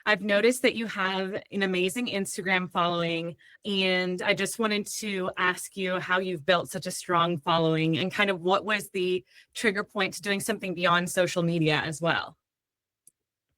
I've noticed that you have an amazing Instagram following, and I just wanted to ask you how you've built such a strong following and kind of what was the trigger point to doing something beyond social media as well.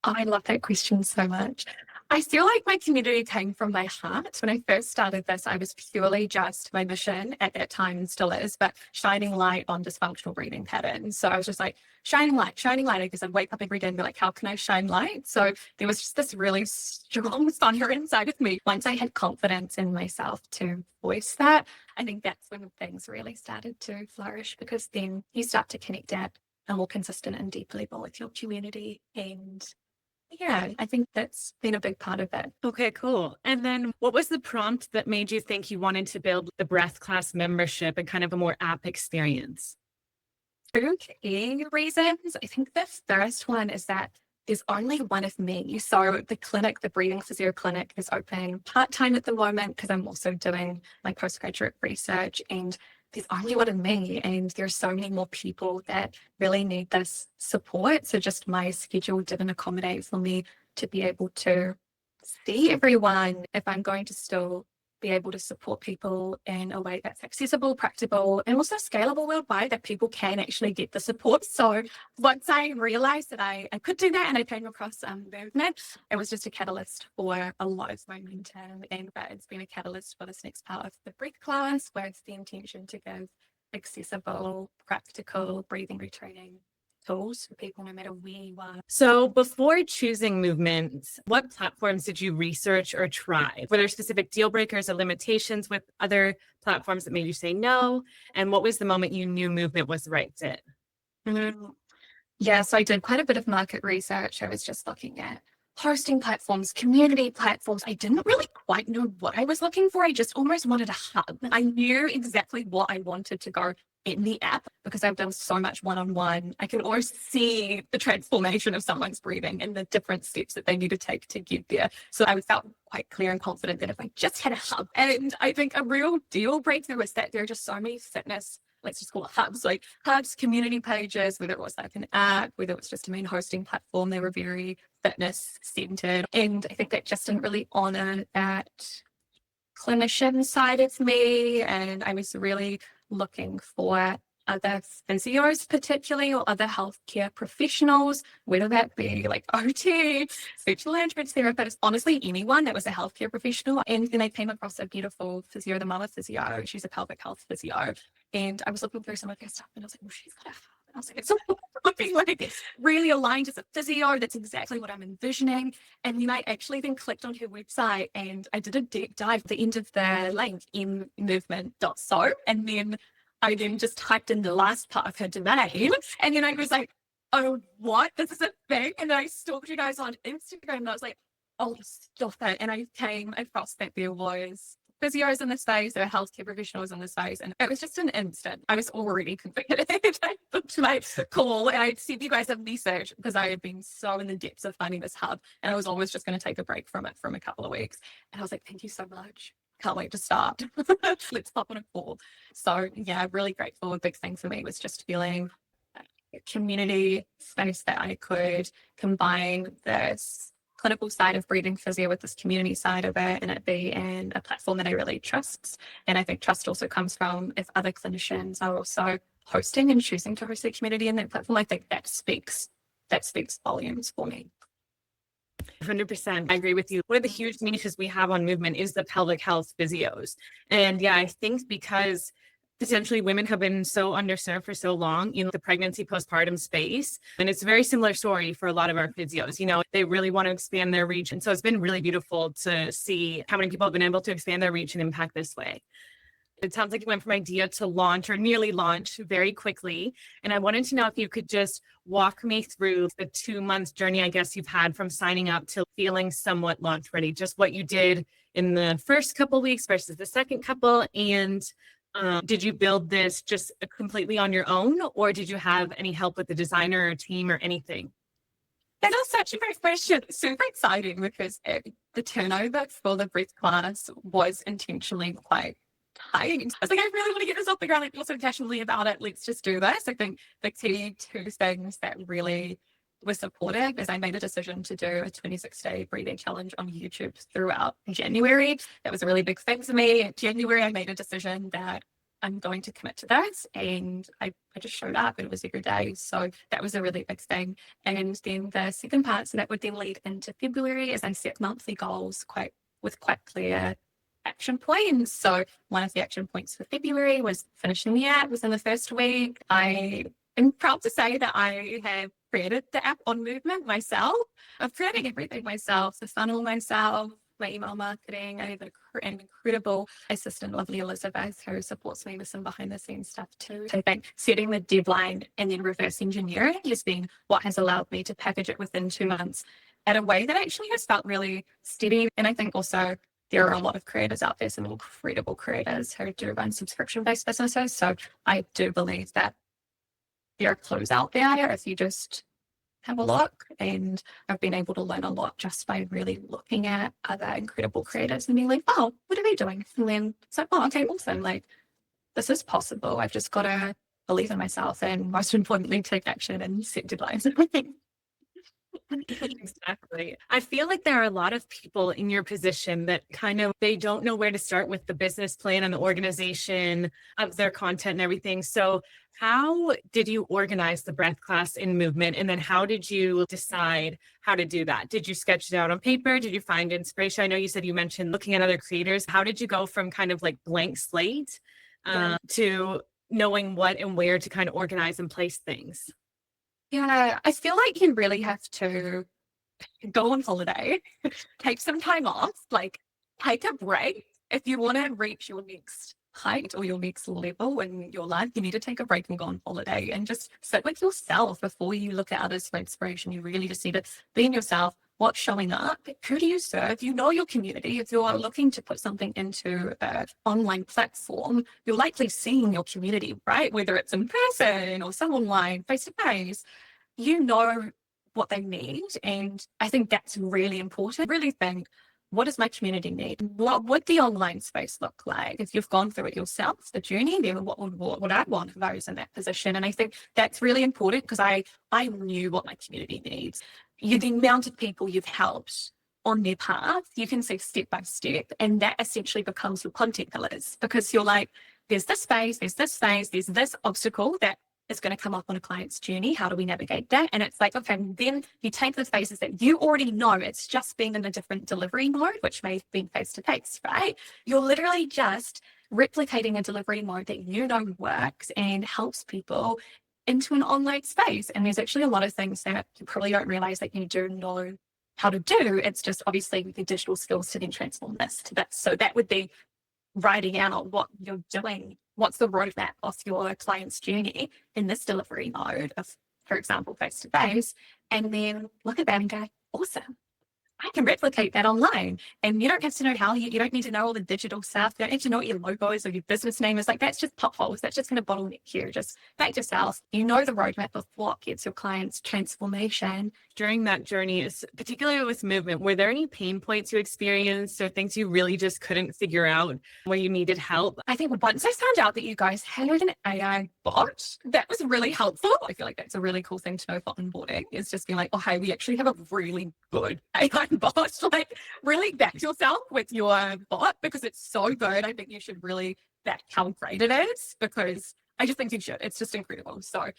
I love that question so much. I feel like my community came from my heart. When I first started this, I was purely just my mission at that time and still is, but shining light on dysfunctional breathing patterns. So I was just like, shining light, because I'd wake up every day and be like, how can I shine light? So there was just this really strong fire inside of me. Once I had confidence in myself to voice that, I think that's when things really started to flourish, because then you start to connect at a more consistent and deep level with your community. And yeah, I think that's been a big part of it. Okay, cool. And then what was the prompt that made you think you wanted to build the Breath Class membership and kind of a more app experience? Two key reasons. I think the first one is that there's only one of me. So the clinic, the Breathing Physio clinic, is open part-time at the moment because I'm also doing my postgraduate research, and there's only one of me, and there's so many more people that really need this support. So just my schedule didn't accommodate for me to be able to see everyone if I'm going to still be able to support people in a way that's accessible, practical, and also scalable worldwide, that people can actually get the support. So once I realized that I could do that, and I came across movement, it was just a catalyst for a lot of momentum, and it's been a catalyst for this next part of the breath class, where it's the intention to give accessible, practical breathing retraining tools for people no matter where you are. So before choosing movements, what platforms did you research or try? Were there specific deal breakers or limitations with other platforms that made you say no? And what was the moment you knew movement was the right fit? Yeah, so I did quite a bit of market research. I was just looking at hosting platforms, community platforms. I didn't really quite know what I was looking for. I just almost wanted a hub. I knew exactly what I wanted to go in the app because I've done so much one-on-one. I can almost see the transformation of someone's breathing and the different steps that they need to take to get there. So I felt quite clear and confident that if I just had a hub, and I think a real deal breakthrough is that there are just so many fitness, let's just call it hubs, like hubs, community pages, whether it was like an app, whether it was just a main hosting platform, they were very fitness centered. And I think that just didn't really honor that clinician side of me. And I was really looking for other physios particularly, or other healthcare professionals, whether that be like OT, speech language therapist, honestly, anyone that was a healthcare professional. And then I came across a beautiful physio, the mama physio. She's a pelvic health physio. And I was looking through some of her stuff, and I was like, well, she's got a hub. And I was like, it's looking like really aligned as a physio. That's exactly what I'm envisioning. And then I actually then clicked on her website, and I did a deep dive at the end of the link in movement.so. And then I then just typed in the last part of her domain, and then I was like, oh, what? This is a thing? And then I stalked you guys on Instagram, and I was like, oh, stop it. And I came across that there was physios in the space, there were healthcare professionals in the space, and it was just an instant. I was already convicted. I booked my call, and I sent you guys a message because I had been so in the depths of finding this hub, and I was always just going to take a break from it from a couple of weeks. And I was like, thank you so much. Can't wait to start. Let's pop on a call. So yeah, really grateful. A big thing for me was just feeling a community space that I could combine this clinical side of breathing physio with this community side of it, and it be in a platform that I really trust. And I think trust also comes from if other clinicians are also hosting and choosing to host their community in that platform. I think that speaks volumes for me. 100%. I agree with you. One of the huge niches we have on movement is the pelvic health physios. And yeah, I think because potentially women have been so underserved for so long, the pregnancy postpartum space. And it's a very similar story for a lot of our physios. They really want to expand their reach. And so it's been really beautiful to see how many people have been able to expand their reach and impact this way. It sounds like you went from idea to launch, or nearly launch, very quickly. And I wanted to know if you could just walk me through the 2-month journey, I guess, you've had from signing up to feeling somewhat launch ready, just what you did in the first couple of weeks versus the second couple. And did you build this just completely on your own, or did you have any help with the designer or team or anything? That is such a great question. Super exciting because the turnover for the breath class was intentionally quite tight. I was like, I really want to get this off the ground. I feel so passionately about it. Let's just do this. I think the key two things that really was supportive as I made a decision to do a 26-day breathing challenge on YouTube throughout January. That was a really big thing for me. In January, I made a decision that I'm going to commit to this, and I just showed up, and it was every day. So that was a really big thing. And then the second part, so that would then lead into February as I set monthly goals with quite clear action points. So one of the action points for February was finishing the app within the first week. I am proud to say that I have created the app on Movement myself. I've created everything myself, the funnel myself, my email marketing. I have an incredible assistant, lovely Elizabeth, who supports me with some behind the scenes stuff too. So I think setting the deadline and then reverse engineering has been what has allowed me to package it within 2 months in a way that actually has felt really steady. And I think also there are a lot of creators out there, some incredible creators who do run subscription-based businesses. So I do believe that there are clues out there if you just have a look. And I've been able to learn a lot just by really looking at other incredible creators and being like, oh, what are they doing? And then it's like, oh, okay, awesome. Like, this is possible. I've just got to believe in myself and most importantly, take action and set deadlines. Exactly. I feel like there are a lot of people in your position that kind of, they don't know where to start with the business plan and the organization of their content and everything. So how did you organize the breath class in Movement? And then how did you decide how to do that? Did you sketch it out on paper? Did you find inspiration? I know you said you mentioned looking at other creators. How did you go from kind of like blank slate to knowing what and where to kind of organize and place things? Yeah, I feel like you really have to go on holiday, take some time off, like take a break. If you want to reach your next height or your next level in your life, you need to take a break and go on holiday and just sit with yourself before you look at others for inspiration. You really just need to be in yourself. What's showing up? Who do you serve? You know your community. If you're looking to put something into an online platform, you're likely seeing your community, right? Whether it's in person or some online, face to face, you know what they need. And I think that's really important. I really think, what does my community need? What would the online space look like? If you've gone through it yourself, the journey, then what would I want if I was in that position? And I think that's really important because I knew what my community needs. The amount of people you've helped on their path, you can see step by step, and that essentially becomes your content pillars because you're like, there's this phase, there's this phase, there's this obstacle that is going to come up on a client's journey. How do we navigate that? And it's like, okay, then you take the phases that you already know, it's just being in a different delivery mode, which may have been face-to-face, right? You're literally just replicating a delivery mode that you know works and helps people into an online space. And there's actually a lot of things that you probably don't realize that you do know how to do. It's just obviously the digital skills to then transform this to that. So that would be writing out what you're doing. What's the roadmap of your client's journey in this delivery mode of, for example, face-to-face, and then look at that and go, awesome. I can replicate that online. And you don't have to know how, you don't need to know all the digital stuff. You don't have to know what your logo is or your business name is. Like, that's just potholes. That's just going to bottleneck you. Just back to yourself. You know the roadmap of what gets your clients transformation. During that journey, particularly with Movement, were there any pain points you experienced or things you really just couldn't figure out where you needed help? I think once I found out that you guys had an AI bot, that was really helpful. I feel like that's a really cool thing to know for onboarding, is just being like, oh, hey, we actually have a really good AI bot. Like, really back yourself with your bot because it's so good. I think you should really back how great it is, because I just think you should. It's just incredible. So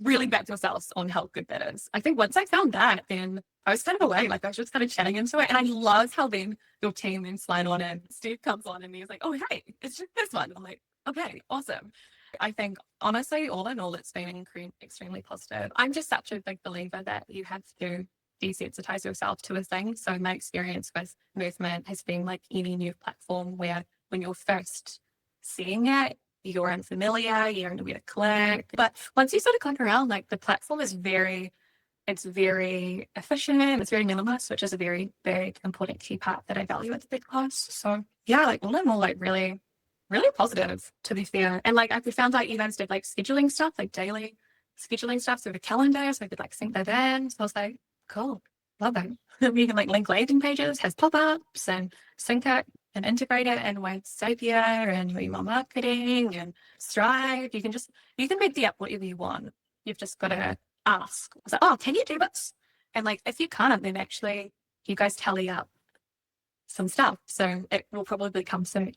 really back yourselves on how good that is. I think once I found that, then I was kind of away. Like, I was just kind of chatting into it. And I love how then your team then slide on and Steve comes on and he's like, oh, hey, it's just this one. I'm like, okay, awesome. I think honestly, all in all, it's been extremely positive. I'm just such a big believer that you have to desensitize yourself to a thing. So my experience with Movement has been like any new platform where when you're first seeing it, you're unfamiliar, you don't know where to click. But once you sort of click around, like, the platform is very efficient, it's very minimalist, which is a very, very important key part that I value at the big class. So yeah, like all in all, like really, really positive, to be fair. And like, I found like you guys did like scheduling stuff, like daily scheduling stuff through the calendar, so I could like sync that in. So I was like, cool, love it. You can like link landing pages, has pop-ups, and sync it and integrate it in with Zapier and your email marketing and Stripe. You can make the app whatever you want. You've just got to ask. I was like, oh, can you do this? And like, if you can't, then actually you guys tally up some stuff. So it will probably come soon.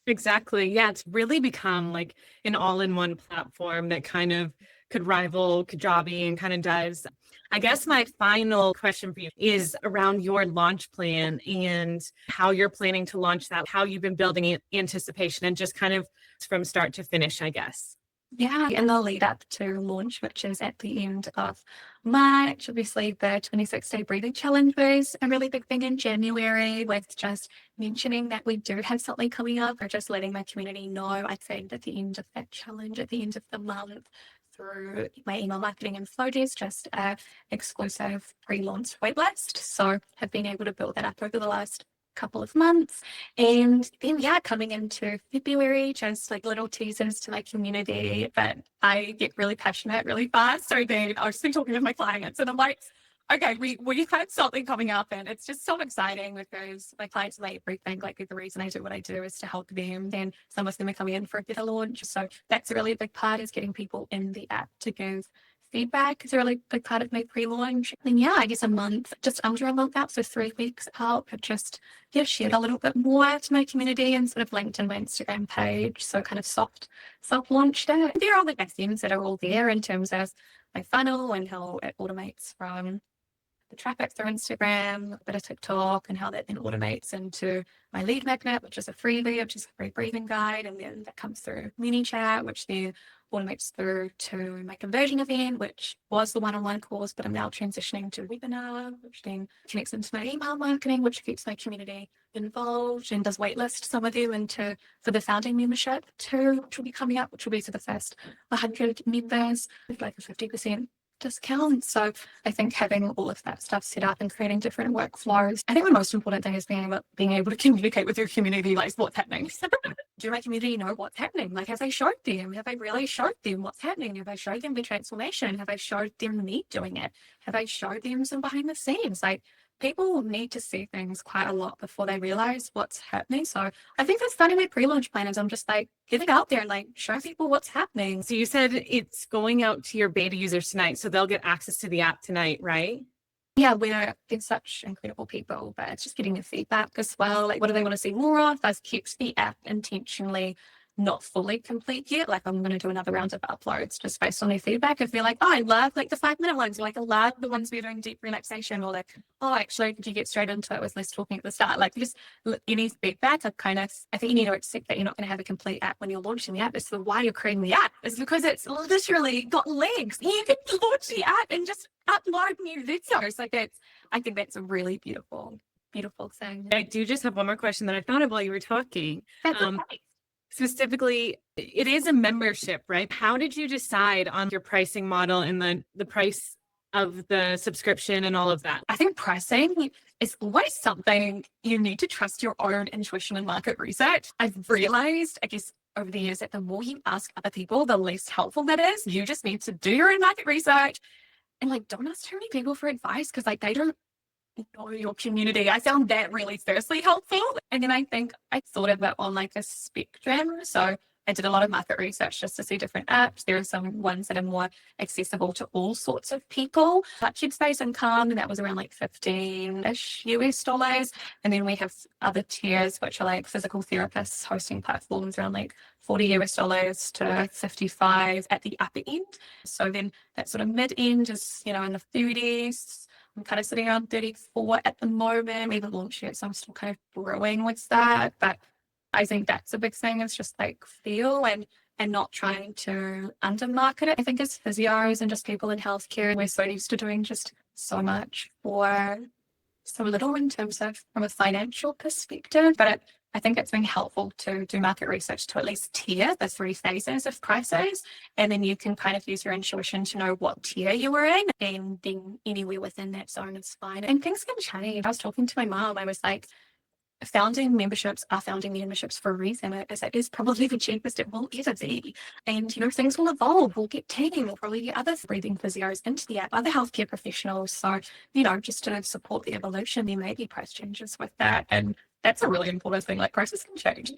Exactly. Yeah, it's really become like an all-in-one platform that kind of could rival Kajabi and kind of does. I guess my final question for you is around your launch plan and how you're planning to launch that, how you've been building anticipation and just kind of from start to finish, I guess. Yeah, in the lead up to launch, which is at the end of March, obviously the 26-day breathing challenge was a really big thing in January, with just mentioning that we do have something coming up, or just letting my community know. I think at the end of that challenge, at the end of the month, through my email marketing and flow test, just a exclusive pre-launch waitlist. So have been able to build that up over the last couple of months. And then, yeah, coming into February, just like little teasers to my community. But I get really passionate really fast. So then I was still talking with my clients and I'm like, okay, we have something coming up, and it's just so exciting because my clients like everything. Like the reason I do what I do is to help them. Then some of them are coming in for a better launch. So that's a really big part, is getting people in the app to give feedback. Is a really big part of my pre-launch. Then yeah, I guess a month, just under a month out, so 3 weeks out, I've just shared a little bit more to my community and sort of linked in my Instagram page. So kind of soft launched it. There are all the back ends that are all there in terms of my funnel and how it automates from the traffic through Instagram, a bit of TikTok, and how that then automates into my lead magnet, which is a freebie, which is a free breathing guide. And then that comes through ManyChat, which then automates through to my conversion event, which was the one-on-one course, but I'm now transitioning to webinar, which then connects into my email marketing, which keeps my community involved and does waitlist some of them into for the founding membership too, which will be coming up, which will be for the first 100 members with like a 50% discount. So I think having all of that stuff set up and creating different workflows, I think the most important thing is being able to communicate with your community, like what's happening. Do my community know what's happening? Like, have I showed them? Have I really showed them what's happening? Have I showed them the transformation? Have I showed them me doing it? Have I showed them some behind the scenes? Like, people need to see things quite a lot before they realize what's happening. So I think that's starting my pre-launch plan, is I'm just like getting out there and like show people what's happening. So you said it's going out to your beta users tonight, so they'll get access to the app tonight, right? Yeah, we're such incredible people, but it's just getting the feedback as well. Like, what do they want to see more of? I've kept the app intentionally not fully complete yet. Like, I'm going to do another round of uploads just based on their feedback. If they're like, oh, I love like the 5-minute ones, or like I love the ones we're doing deep relaxation, or like, oh, actually, did you get straight into it with less talking at the start? Like, just any feedback. I think you need to accept that you're not going to have a complete app when you're launching the app. It's the why you're creating the app. It's because it's literally got legs. You can launch the app and just upload new videos. Like, I think that's a really beautiful thing. I do just have one more question that I thought of while you were talking. That's okay. Specifically, it is a membership, right? How did you decide on your pricing model and the price of the subscription and all of that? I think pricing is always something you need to trust your own intuition and market research. I've realized, I guess, over the years, that the more you ask other people, the less helpful that is. You just need to do your own market research and like don't ask too many people for advice, because like they don't know your community. I found that really firstly helpful. And then I think I thought of it on like a spectrum. So I did a lot of market research just to see different apps. There are some ones that are more accessible to all sorts of people. Like Headspace and Calm, and that was around like 15-ish US dollars. And then we have other tiers, which are like physical therapists hosting platforms, around like 40 US dollars to 55 at the upper end. So then that sort of mid end is, in the 30s. I'm kind of sitting around 34 at the moment. We haven't launched yet, so I'm still kind of growing with that. But I think that's a big thing. It's just like feel and not trying to undermarket it. I think as physios and just people in healthcare, we're so used to doing just so much for so little in terms of from a financial perspective. But I think it's been helpful to do market research to at least tier the 3 phases of prices. And then you can kind of use your intuition to know what tier you were in. And then anywhere within that zone is fine. And things can change. I was talking to my mom. I was like, founding memberships are founding memberships for a reason. It is probably the cheapest it will ever be. And, things will evolve. We'll get team. We'll probably get other breathing physios into the app, other healthcare professionals. So, just to support the evolution, there may be price changes with that. And that's a really important thing. Like, prices can change.